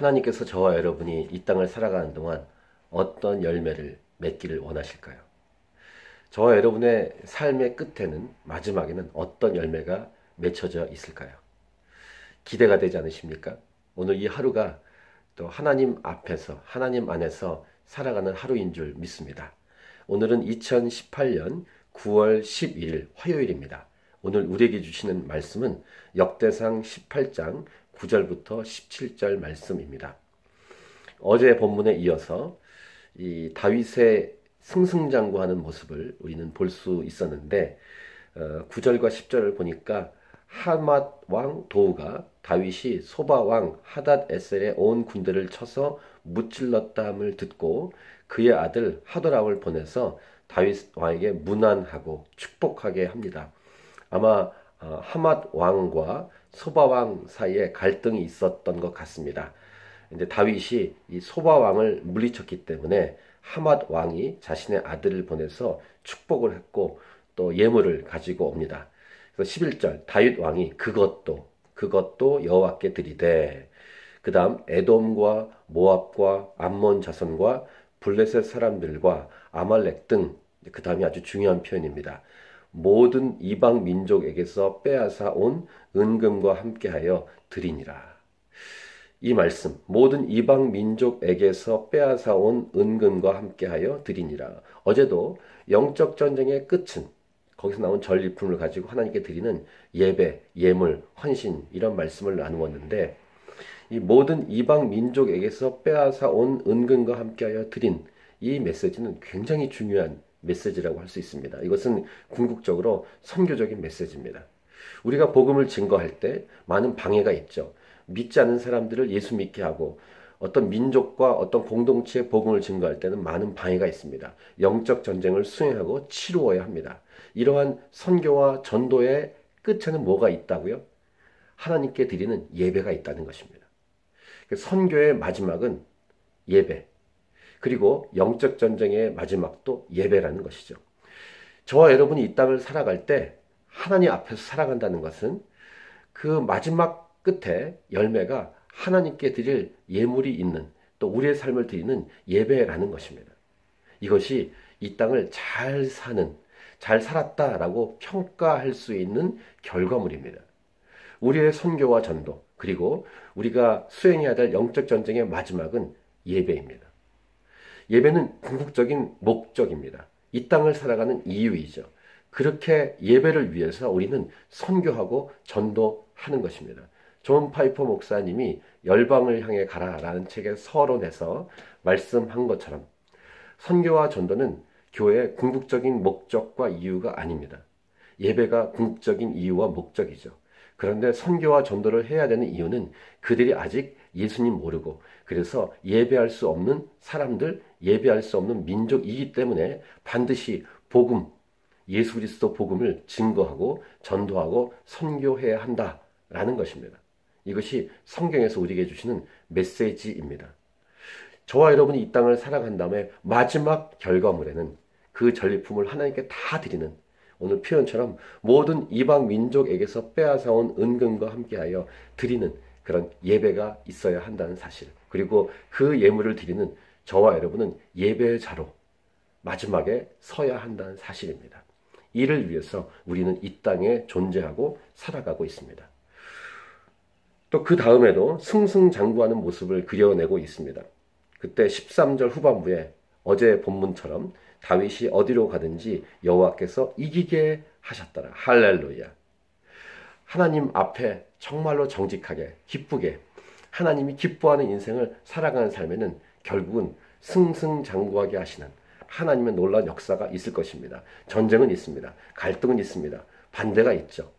하나님께서 저와 여러분이 이 땅을 살아가는 동안 어떤 열매를 맺기를 원하실까요? 저와 여러분의 삶의 끝에는, 마지막에는 어떤 열매가 맺혀져 있을까요? 기대가 되지 않으십니까? 오늘 이 하루가 또 하나님 앞에서, 하나님 안에서 살아가는 하루인 줄 믿습니다. 오늘은 2018년 9월 12일 화요일입니다. 오늘 우리에게 주시는 말씀은 역대상 18장 9절부터 17절 말씀입니다. 어제 본문에 이어서 이 다윗의 승승장구하는 모습을 우리는 볼 수 있었는데 9절과 10절을 보니까 하맛 왕 도우가 다윗이 소바 왕 하닷 에셀의 온 군대를 쳐서 무찔렀다함을 듣고 그의 아들 하도람을 보내서 다윗 왕에게 문안하고 축복하게 합니다. 아마 하맛 왕과 소바 왕 사이에 갈등이 있었던 것 같습니다. 근데 다윗이 이 소바 왕을 물리쳤기 때문에 하맛 왕이 자신의 아들을 보내서 축복을 했고 또 예물을 가지고 옵니다. 그래서 11절 다윗 왕이 그것도 여호와께 드리되, 그 다음 에돔과 모압과 암몬 자손과 블레셋 사람들과 아말렉 등, 그 다음이 아주 중요한 표현입니다. 모든 이방 민족에게서 빼앗아 온 은금과 함께하여 드리니라. 이 말씀, 모든 이방 민족에게서 빼앗아 온 은금과 함께하여 드리니라. 어제도 영적 전쟁의 끝은 거기서 나온 전리품을 가지고 하나님께 드리는 예배, 예물, 헌신, 이런 말씀을 나누었는데, 이 모든 이방 민족에게서 빼앗아 온 은금과 함께하여 드린 이 메시지는 굉장히 중요한 메시지라고 할 수 있습니다. 이것은 궁극적으로 선교적인 메시지입니다. 우리가 복음을 증거할 때 많은 방해가 있죠. 믿지 않는 사람들을 예수 믿게 하고 어떤 민족과 어떤 공동체의 복음을 증거할 때는 많은 방해가 있습니다. 영적 전쟁을 수행하고 치루어야 합니다. 이러한 선교와 전도의 끝에는 뭐가 있다고요? 하나님께 드리는 예배가 있다는 것입니다. 선교의 마지막은 예배, 그리고 영적 전쟁의 마지막도 예배라는 것이죠. 저와 여러분이 이 땅을 살아갈 때 하나님 앞에서 살아간다는 것은 그 마지막 끝에 열매가 하나님께 드릴 예물이 있는, 또 우리의 삶을 드리는 예배라는 것입니다. 이것이 이 땅을 잘 사는, 잘 살았다라고 평가할 수 있는 결과물입니다. 우리의 선교와 전도, 그리고 우리가 수행해야 될 영적 전쟁의 마지막은 예배입니다. 예배는 궁극적인 목적입니다. 이 땅을 살아가는 이유이죠. 그렇게 예배를 위해서 우리는 선교하고 전도하는 것입니다. 존 파이퍼 목사님이 열방을 향해 가라라는 책의 서론에서 말씀한 것처럼 선교와 전도는 교회의 궁극적인 목적과 이유가 아닙니다. 예배가 궁극적인 이유와 목적이죠. 그런데 선교와 전도를 해야 되는 이유는 그들이 아직 예수님 모르고, 그래서 예배할 수 없는 사람들, 예배할 수 없는 민족이기 때문에 반드시 복음, 예수 그리스도 복음을 증거하고 전도하고 선교해야 한다라는 것입니다. 이것이 성경에서 우리에게 주시는 메시지입니다. 저와 여러분이 이 땅을 살아간 다음에 마지막 결과물에는 그 전리품을 하나님께 다 드리는, 오늘 표현처럼 모든 이방 민족에게서 빼앗아온 은금과 함께하여 드리는 그런 예배가 있어야 한다는 사실, 그리고 그 예물을 드리는 저와 여러분은 예배자로 마지막에 서야 한다는 사실입니다. 이를 위해서 우리는 이 땅에 존재하고 살아가고 있습니다. 또 그 다음에도 승승장구하는 모습을 그려내고 있습니다. 그때 13절 후반부에 어제 본문처럼 다윗이 어디로 가든지 여호와께서 이기게 하셨더라. 할렐루야. 하나님 앞에 정말로 정직하게, 기쁘게, 하나님이 기뻐하는 인생을 살아가는 삶에는 결국은 승승장구하게 하시는 하나님의 놀라운 역사가 있을 것입니다. 전쟁은 있습니다. 갈등은 있습니다. 반대가 있죠.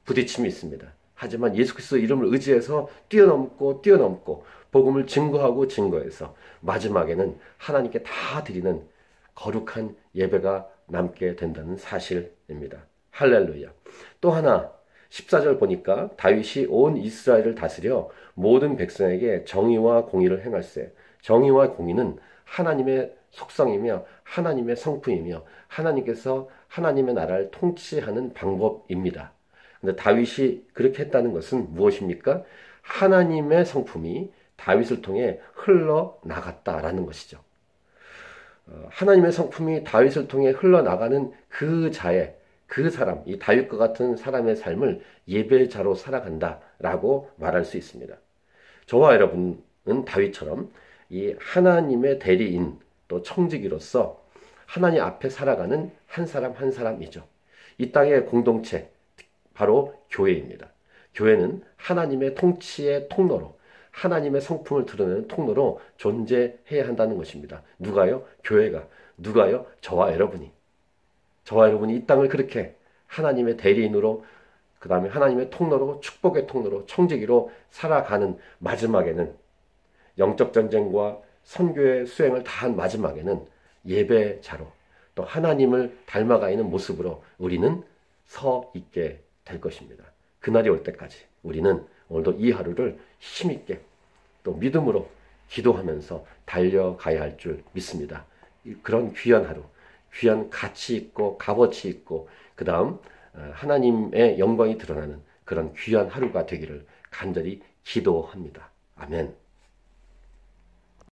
부딪힘이 있습니다. 하지만 예수 그리스도 이름을 의지해서 뛰어넘고 복음을 증거해서 마지막에는 하나님께 다 드리는 거룩한 예배가 남게 된다는 사실입니다. 할렐루야. 또 하나 14절 보니까 다윗이 온 이스라엘을 다스려 모든 백성에게 정의와 공의를 행할세. 정의와 공의는 하나님의 속성이며 하나님의 성품이며 하나님께서 하나님의 나라를 통치하는 방법입니다. 근데 다윗이 그렇게 했다는 것은 무엇입니까? 하나님의 성품이 다윗을 통해 흘러나갔다라는 것이죠. 하나님의 성품이 다윗을 통해 흘러나가는 그 자의, 그 사람, 이 다윗과 같은 사람의 삶을 예배자로 살아간다라고 말할 수 있습니다. 저와 여러분은 다윗처럼 이 하나님의 대리인 또 청지기로서 하나님 앞에 살아가는 한 사람 한 사람이죠. 이 땅의 공동체, 바로 교회입니다. 교회는 하나님의 통치의 통로로, 하나님의 성품을 드러내는 통로로 존재해야 한다는 것입니다. 누가요? 교회가. 누가요? 저와 여러분이. 저와 여러분이 이 땅을 그렇게 하나님의 대리인으로, 그 다음에 하나님의 통로로, 축복의 통로로, 청지기로 살아가는 마지막에는, 영적 전쟁과 선교의 수행을 다한 마지막에는 예배자로, 또 하나님을 닮아가 있는 모습으로 우리는 서 있게 될 것입니다. 그날이 올 때까지 우리는 오늘도 이 하루를 힘있게 또 믿음으로 기도하면서 달려가야 할 줄 믿습니다. 그런 귀한 하루, 귀한 가치 있고 값어치 있고 그 다음 하나님의 영광이 드러나는 그런 귀한 하루가 되기를 간절히 기도합니다. 아멘.